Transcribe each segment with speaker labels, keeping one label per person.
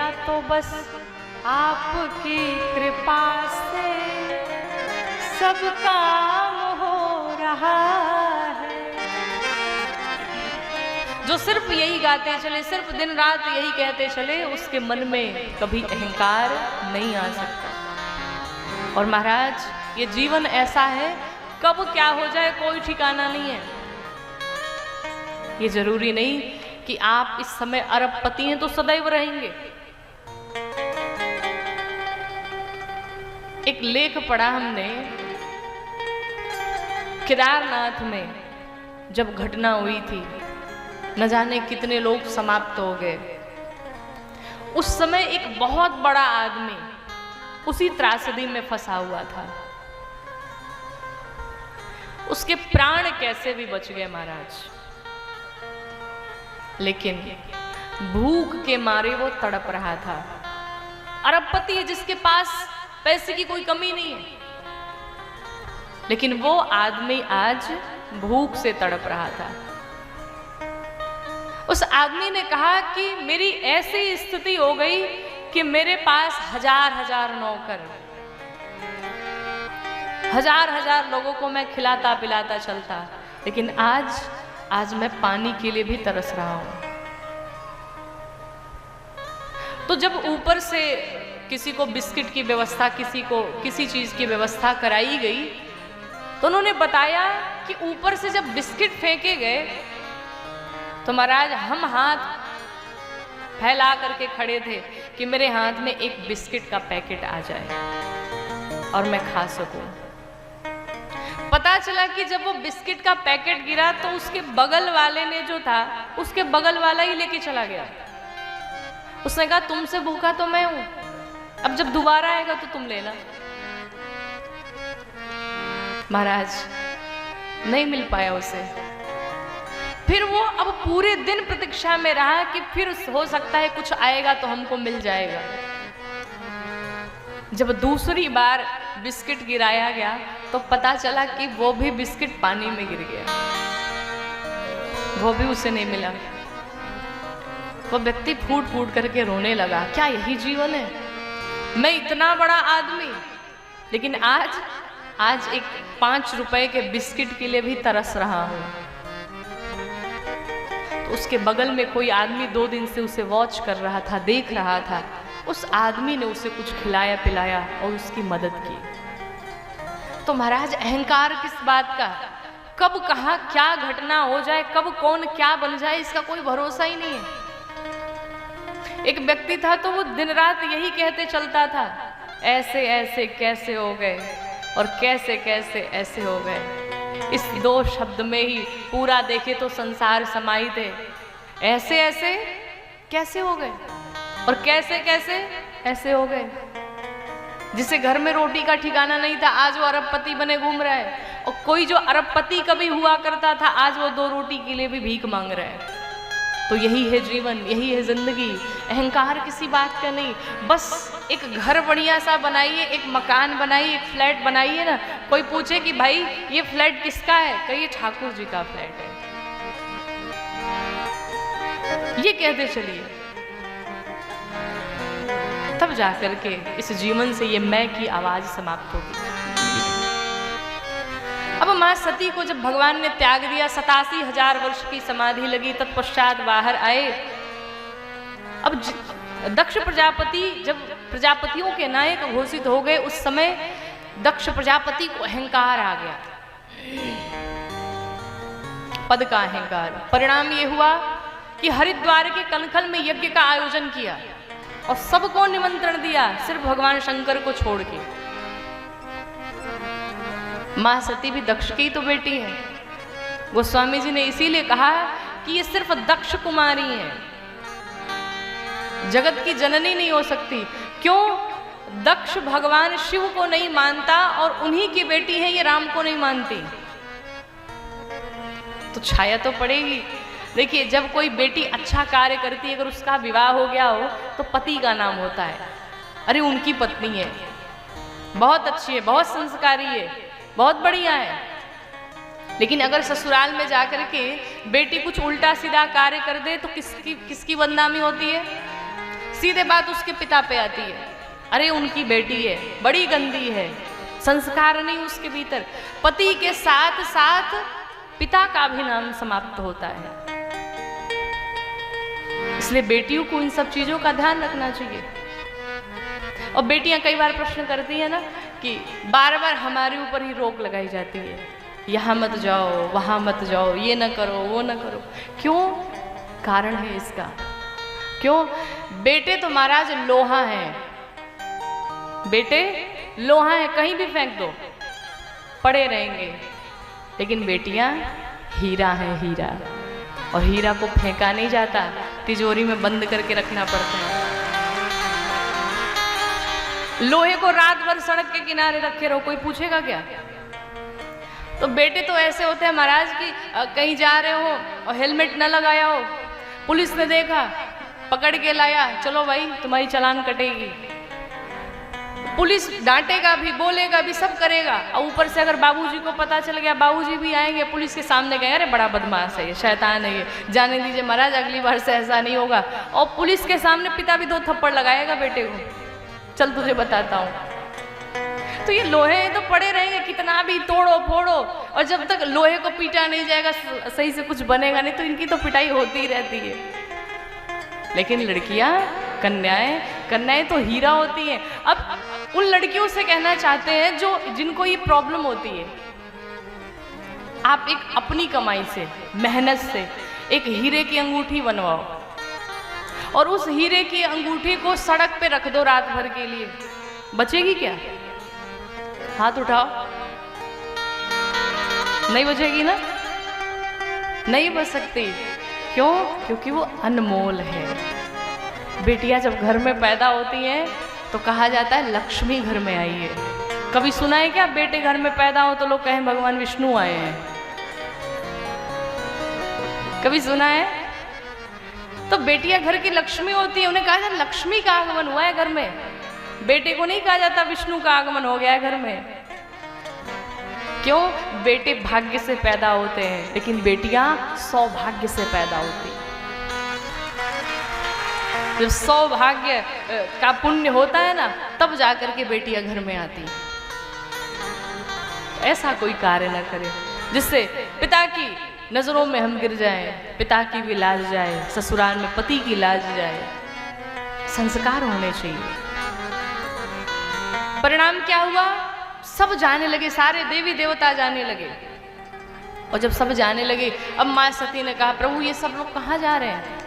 Speaker 1: मेरा तो बस आपकी कृपा से सब काम हो रहा है। जो सिर्फ यही गाते चले, सिर्फ दिन रात यही कहते चले, उसके मन में कभी अहंकार नहीं आ सकता। और महाराज ये जीवन ऐसा है, कब क्या हो जाए कोई ठिकाना नहीं है। ये जरूरी नहीं कि आप इस समय अरबपति हैं तो सदैव रहेंगे। एक लेख पढ़ा हमने, केदारनाथ में जब घटना हुई थी, न जाने कितने लोग समाप्त हो गए। उस समय एक बहुत बड़ा आदमी उसी त्रासदी में फंसा हुआ था। उसके प्राण कैसे भी बच गए महाराज, लेकिन भूख के मारे वो तड़प रहा था। अरबपति है जिसके पास पैसे की कोई कमी नहीं है, लेकिन वो आदमी आज भूख से तड़प रहा था। उस आदमी ने कहा कि मेरी ऐसी स्थिति हो गई कि मेरे पास हजार हजार नौकर, हजार हजार लोगों को मैं खिलाता पिलाता चलता, लेकिन आज मैं पानी के लिए भी तरस रहा हूं। तो जब ऊपर से किसी को बिस्किट की व्यवस्था, किसी को किसी चीज की व्यवस्था कराई गई, तो उन्होंने बताया कि ऊपर से जब बिस्किट फेंके गए तो महाराज हम हाथ फैला करके खड़े थे कि मेरे हाथ में एक बिस्किट का पैकेट आ जाए और मैं खा सकूं। पता चला कि जब वो बिस्किट का पैकेट गिरा तो उसके बगल वाले ने जो था, उसके बगल वाला ही लेके चला गया। उसने कहा तुमसे भूखा तो मैं हूं, अब जब दोबारा आएगा तो तुम लेना। महाराज नहीं मिल पाया उसे। फिर वो अब पूरे दिन प्रतीक्षा में रहा कि फिर हो सकता है कुछ आएगा तो हमको मिल जाएगा। जब दूसरी बार बिस्किट गिराया गया तो पता चला कि वो भी बिस्किट पानी में गिर गया, वो भी उसे नहीं मिला। वो व्यक्ति फूट फूट करके रोने लगा, क्या यही जीवन है? मैं इतना बड़ा आदमी, लेकिन आज एक 5 रुपए के बिस्किट के लिए भी तरस रहा हूं। तो उसके बगल में कोई आदमी 2 दिन से उसे वॉच कर रहा था, देख रहा था। उस आदमी ने उसे कुछ खिलाया पिलाया और उसकी मदद की। तो महाराज अहंकार किस बात का, कब कहां क्या घटना हो जाए, कब कौन क्या बन जाए, इसका कोई भरोसा ही नहीं है। एक व्यक्ति था तो वो दिन रात यही कहते चलता था, ऐसे ऐसे कैसे हो गए और कैसे कैसे ऐसे हो गए। इस 2 शब्द में ही पूरा देखे तो संसार समाहित है। ऐसे ऐसे कैसे हो गए और कैसे कैसे ऐसे हो गए। जिसे घर में रोटी का ठिकाना नहीं था, आज वो अरबपति बने घूम रहा है। और कोई जो अरबपति कभी हुआ करता था, आज वो 2 रोटी के लिए भी भीख मांग रहा है। तो यही है जीवन, यही है जिंदगी। अहंकार किसी बात का नहीं। बस एक घर बढ़िया सा बनाइए, एक मकान बनाइए, एक फ्लैट बनाइए ना। कोई पूछे कि भाई ये फ्लैट किसका है, कहिए ठाकुर जी का फ्लैट है, ये कहते चलिए, तब जाकर के इस जीवन से ये मैं की आवाज समाप्त होगी। अब मां सती को जब भगवान ने त्याग दिया, 87,000 वर्ष की समाधि लगी, तत्पश्चात बाहर आए। अब दक्ष प्रजापति जब प्रजापतियों के नायक घोषित हो गए, उस समय दक्ष प्रजापति को अहंकार आ गया, पद का अहंकार। परिणाम ये हुआ कि हरिद्वार के कनखल में यज्ञ का आयोजन किया और सबको निमंत्रण दिया, सिर्फ भगवान शंकर को छोड़ के। मां सती भी दक्ष की तो बेटी है। गोस्वामी जी ने इसीलिए कहा कि ये सिर्फ दक्ष कुमारी है, जगत की जननी नहीं हो सकती। क्यों? दक्ष भगवान शिव को नहीं मानता और उन्हीं की बेटी है, ये राम को नहीं मानती, तो छाया तो पड़ेगी। देखिए, जब कोई बेटी अच्छा कार्य करती है, अगर उसका विवाह हो गया हो तो पति का नाम होता है, अरे उनकी पत्नी है, बहुत अच्छी है, बहुत संस्कारी है, बहुत बढ़िया है। लेकिन अगर ससुराल में जाकर के बेटी कुछ उल्टा सीधा कार्य कर दे तो किसकी बदनामी होती है? सीधे बात उसके पिता पे आती है, अरे उनकी बेटी है, बड़ी गंदी है, संस्कार नहीं उसके भीतर। पति के साथ साथ पिता का भी नाम समाप्त होता है। इसलिए बेटियों को इन सब चीजों का ध्यान रखना चाहिए। और बेटियां कई बार प्रश्न करती है ना कि बार बार हमारे ऊपर ही रोक लगाई जाती है, यहाँ मत जाओ, वहाँ मत जाओ, ये न करो, वो न करो। क्यों? कारण है इसका। क्यों? बेटे तो महाराज लोहा है, बेटे लोहा है, कहीं भी फेंक दो पड़े रहेंगे। लेकिन बेटियां हीरा है, हीरा। और हीरा को फेंका नहीं जाता, तिजोरी में बंद करके रखना पड़ता है। लोहे को रात भर सड़क के किनारे रखे रहो, कोई पूछेगा क्या? तो बेटे तो ऐसे होते हैं महाराज कि कहीं जा रहे हो और हेलमेट न लगाया हो, पुलिस ने देखा, पकड़ के लाया, चलो भाई तुम्हारी चालान कटेगी। पुलिस डांटेगा भी, बोलेगा भी, सब करेगा। और ऊपर से अगर बाबूजी को पता चल गया, बाबूजी भी आएंगे, पुलिस के सामने कहेंगे अरे बड़ा बदमाश है ये, शैतान है ये, जाने दीजिए महाराज, अगली बार से ऐसा नहीं होगा। और पुलिस के सामने पिता भी 2 थप्पड़ लगाएगा बेटे को, चल तुझे बताता हूँ। तो ये लोहे तो पड़े रहेंगे, कितना भी तोड़ो फोड़ो, और जब तक लोहे को पीटा नहीं जाएगा, सही से कुछ बनेगा नहीं, तो इनकी तो पिटाई होती ही रहती है। लेकिन लड़कियां, कन्याएं तो हीरा होती हैं। अब उन लड़कियों से कहना चाहते हैं जिनको ये प्रॉब्लम होती है, आप एक अपनी कमाई से, मेहनत से एक हीरे की अंगूठी बनवाओ, और उस हीरे की अंगूठी को सड़क पे रख दो रात भर के लिए, बचेगी क्या? हाथ उठाओ। नहीं बचेगी ना? नहीं बच सकती। क्यों? क्योंकि वो अनमोल है। बेटियां जब घर में पैदा होती हैं तो कहा जाता है लक्ष्मी घर में आई है। कभी सुना है क्या बेटे घर में पैदा हो तो लोग कहें भगवान विष्णु आए हैं? कभी सुना है? तो बेटियां घर की लक्ष्मी होती है, उन्हें कहा जाता है लक्ष्मी का आगमन हुआ है घर में। बेटे को नहीं कहा जाता विष्णु का आगमन हो गया है घर में। क्यों? बेटे भाग्य से पैदा होते हैं, लेकिन बेटियां सौभाग्य से पैदा होती हैं। जब सौभाग्य का पुण्य होता है ना, तब जाकर के बेटियां घर में आती हैं। ऐसा कोई कार्य ना करे जिससे पिता की नजरों में हम गिर जाएं, पिता की भी लाज जाए, ससुराल में पति की लाज जाए। संस्कार होने चाहिए। परिणाम क्या हुआ? सब जाने लगे, सारे देवी देवता जाने लगे। और जब सब जाने लगे, अब माँ सती ने कहा प्रभु ये सब लोग कहाँ जा रहे हैं?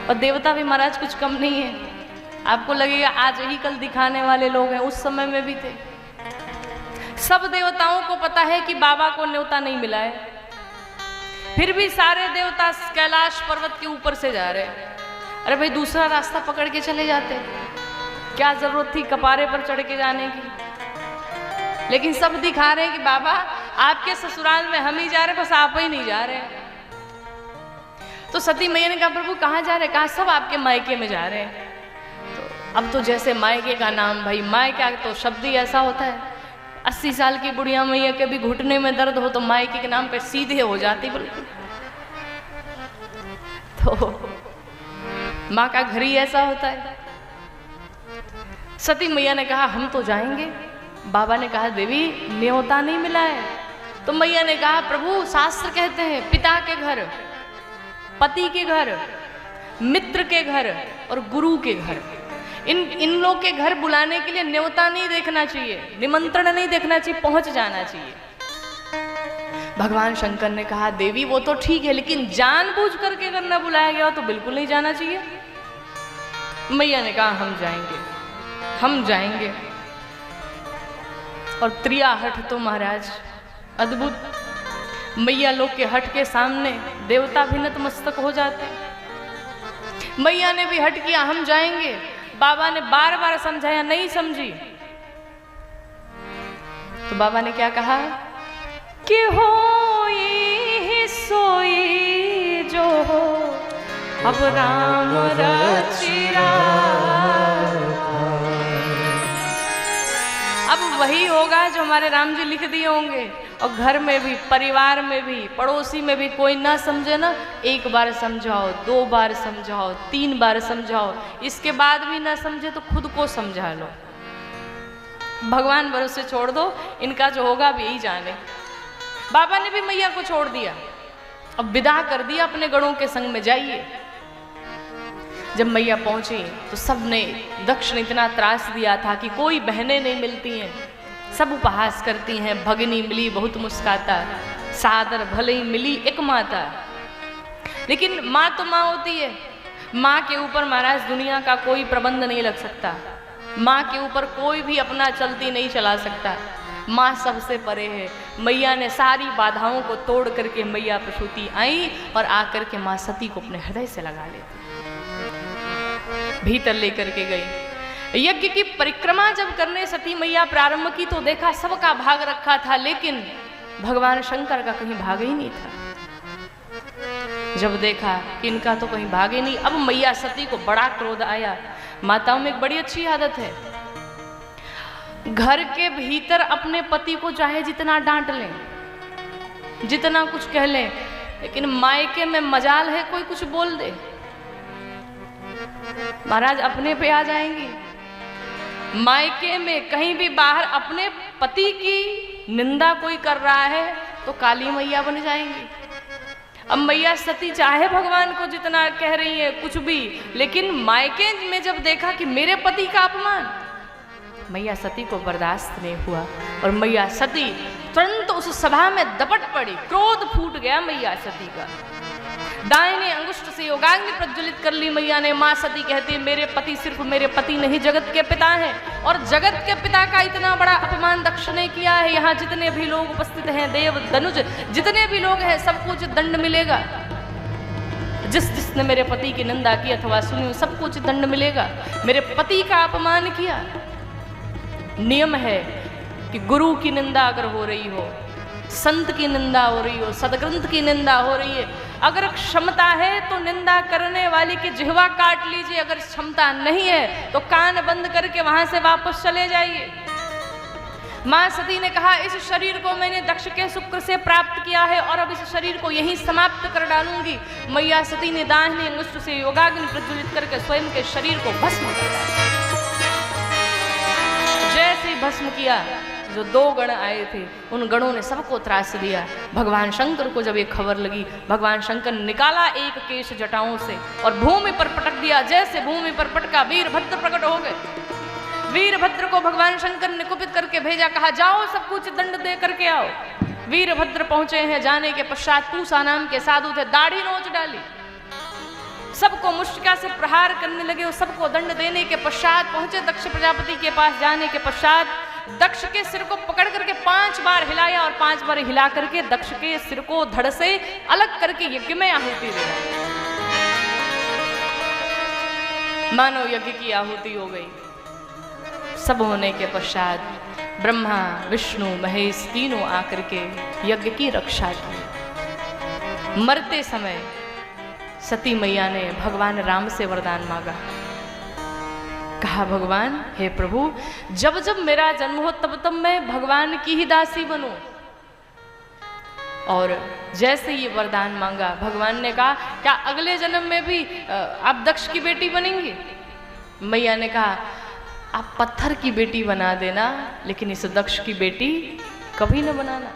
Speaker 1: और देवता भी महाराज कुछ कम नहीं है। आपको लगेगा आज ही कल दिखाने वाले लोग हैं, उस समय में भी थे। सब देवताओं को पता है कि बाबा को न्योता नहीं मिला है, फिर भी सारे देवता कैलाश पर्वत के ऊपर से जा रहे हैं। अरे भाई दूसरा रास्ता पकड़ के चले जाते, क्या जरूरत थी कपारे पर चढ़ के जाने की? लेकिन सब दिखा रहे हैं कि बाबा आपके ससुराल में हम ही जा रहे, बस आप ही नहीं जा रहे। तो सती मैया ने कहा प्रभु कहाँ जा रहे? कहा सब आपके मायके में जा रहे हैं। तो अब तो जैसे मायके का नाम, भाई मायका तो शब्द ही ऐसा होता है। 80 साल की बुढ़िया मैया के भी घुटने में दर्द हो तो मायके के नाम पे सीधे हो जाती बिल्कुल। तो माँ का घर ही ऐसा होता है। सती मैया ने कहा हम तो जाएंगे। बाबा ने कहा देवी न्योता नहीं मिला है। तो मैया ने कहा प्रभु शास्त्र कहते हैं पिता के घर, पति के घर, मित्र के घर और गुरु के घर, इन लोग के घर बुलाने के लिए न्योता नहीं देखना चाहिए, निमंत्रण नहीं देखना चाहिए, पहुंच जाना चाहिए। भगवान शंकर ने कहा देवी वो तो ठीक है, लेकिन जानबूझ करके अगर न बुलाया गया तो बिल्कुल नहीं जाना चाहिए। मैया ने कहा हम जाएंगे, हम जाएंगे। और त्रिया हठ तो महाराज अद्भुत। मैया लोग के हठ के सामने देवता भी नतमस्तक हो जाते। मैया ने भी हठ किया हम जाएंगे। बाबा ने बार बार समझाया, नहीं समझी। तो बाबा ने क्या कहा कि होई सोई जो हो अब राम रचिरा। अब वही होगा जो हमारे राम जी लिख दिए होंगे। और घर में भी, परिवार में भी, पड़ोसी में भी कोई ना समझे ना, एक बार समझाओ, 2 बार समझाओ, 3 बार समझाओ, इसके बाद भी ना समझे तो खुद को समझा लो। भगवान भरोसे छोड़ दो, इनका जो होगा भी यही जाने। बाबा ने भी मैया को छोड़ दिया, अब विदा कर दिया अपने गणों के संग में, जाइए। जब मैया पहुंची तो सबने, दक्ष ने इतना त्रास दिया था कि कोई बहनें नहीं मिलती हैं, सब उपहास करती हैं। भगनी मिली बहुत मुस्काता, सादर भले ही मिली एक माता। लेकिन माँ तो माँ होती है, माँ के ऊपर महाराज दुनिया का कोई प्रबंध नहीं लग सकता, माँ के ऊपर कोई भी अपना चलती नहीं चला सकता। माँ सबसे परे है। मैया ने सारी बाधाओं को तोड़ करके मैया प्रसूति आई और आकर के माँ सती को अपने हृदय से लगा लेती, भीतर लेकर के गई। यज्ञ की परिक्रमा जब करने सती मैया प्रारंभ की तो देखा सबका भाग रखा था, लेकिन भगवान शंकर का कहीं भाग ही नहीं था। जब देखा कि इनका तो कहीं भाग ही नहीं, अब मैया सती को बड़ा क्रोध आया। माताओं में एक बड़ी अच्छी आदत है, घर के भीतर अपने पति को चाहे जितना डांट लें, जितना कुछ कह लें, लेकिन मायके में मजाल है कोई कुछ बोल दे, महाराज अपने पे आ जाएंगी। मायके में कहीं भी बाहर अपने पति की निंदा कोई कर रहा है तो काली मैया बन जाएंगी। अब मैया सती चाहे भगवान को जितना कह रही है कुछ भी, लेकिन मायके में जब देखा कि मेरे पति का अपमान, मैया सती को बर्दाश्त नहीं हुआ और मैया सती तुरंत उस सभा में दपट पड़ी। क्रोध फूट गया मैया सती का। दाहिने अंगुष्ठ से योगाग्नि प्रज्वलित कर ली मैया ने। माँ सती कहती है मेरे पति सिर्फ मेरे पति नहीं जगत के पिता हैं, और जगत के पिता का इतना बड़ा अपमान दक्ष ने किया है। यहाँ जितने भी लोग उपस्थित हैं, देव धनुज जितने भी लोग हैं, सबको उचित दंड मिलेगा। जिसने मेरे पति की निंदा की अथवा सुनी सबको उचित दंड मिलेगा। मेरे पति का अपमान किया। नियम है कि गुरु की निंदा अगर हो रही हो, संत की निंदा हो रही हो, सदग्रंथ की निंदा हो रही है, अगर क्षमता है तो निंदा करने वाले की जिह्वा काट लीजिए, अगर क्षमता नहीं है तो कान बंद करके वहां से वापस चले जाइए। मां सती ने कहा इस शरीर को मैंने दक्ष के शुक्र से प्राप्त किया है और अब इस शरीर को यहीं समाप्त कर डालूंगी। मैया सती ने दाहिने अंगुष्ठ से योगाग्नि प्रज्वलित करके स्वयं के शरीर को भस्म कर डाला। जैसे ही भस्म किया, जो 2 गण आए थे उन गणों ने सबको त्रास दिया। भगवान शंकर को जब ये खबर लगी, भगवान शंकर ने निकाला एक केश जटाओं से और भूमि पर पटक दिया। जैसे भूमि पर पटका, वीरभद्र प्रकट हो गए। वीरभद्र को भगवान शंकर ने कुपित करके भेजा, कहा जाओ सब कुछ दंड दे करके आओ। वीरभद्र पहुंचे हैं। जाने के पश्चात पूसा नाम के साधु थे, दाढ़ी नोच डाली, सबको मुष्टिका से प्रहार करने लगे। और सबको दंड देने के पश्चात पहुंचे दक्ष प्रजापति के पास। जाने के पश्चात दक्ष के सिर को पकड़ करके 5 बार हिलाया और 5 बार हिला करके दक्ष के सिर को धड़ से अलग करके यज्ञ में आहुति दिया। मानो यज्ञ की आहुति हो गई। सब होने के पश्चात ब्रह्मा विष्णु महेश तीनों आकर के यज्ञ की रक्षा की। मरते समय सती मैया ने भगवान राम से वरदान मांगा। कहा भगवान हे प्रभु, जब जब मेरा जन्म हो तब तब मैं भगवान की ही दासी बनूं। और जैसे ये वरदान मांगा, भगवान ने कहा क्या अगले जन्म में भी आप दक्ष की बेटी बनेंगी? मैया ने कहा आप पत्थर की बेटी बना देना, लेकिन इस दक्ष की बेटी कभी न बनाना।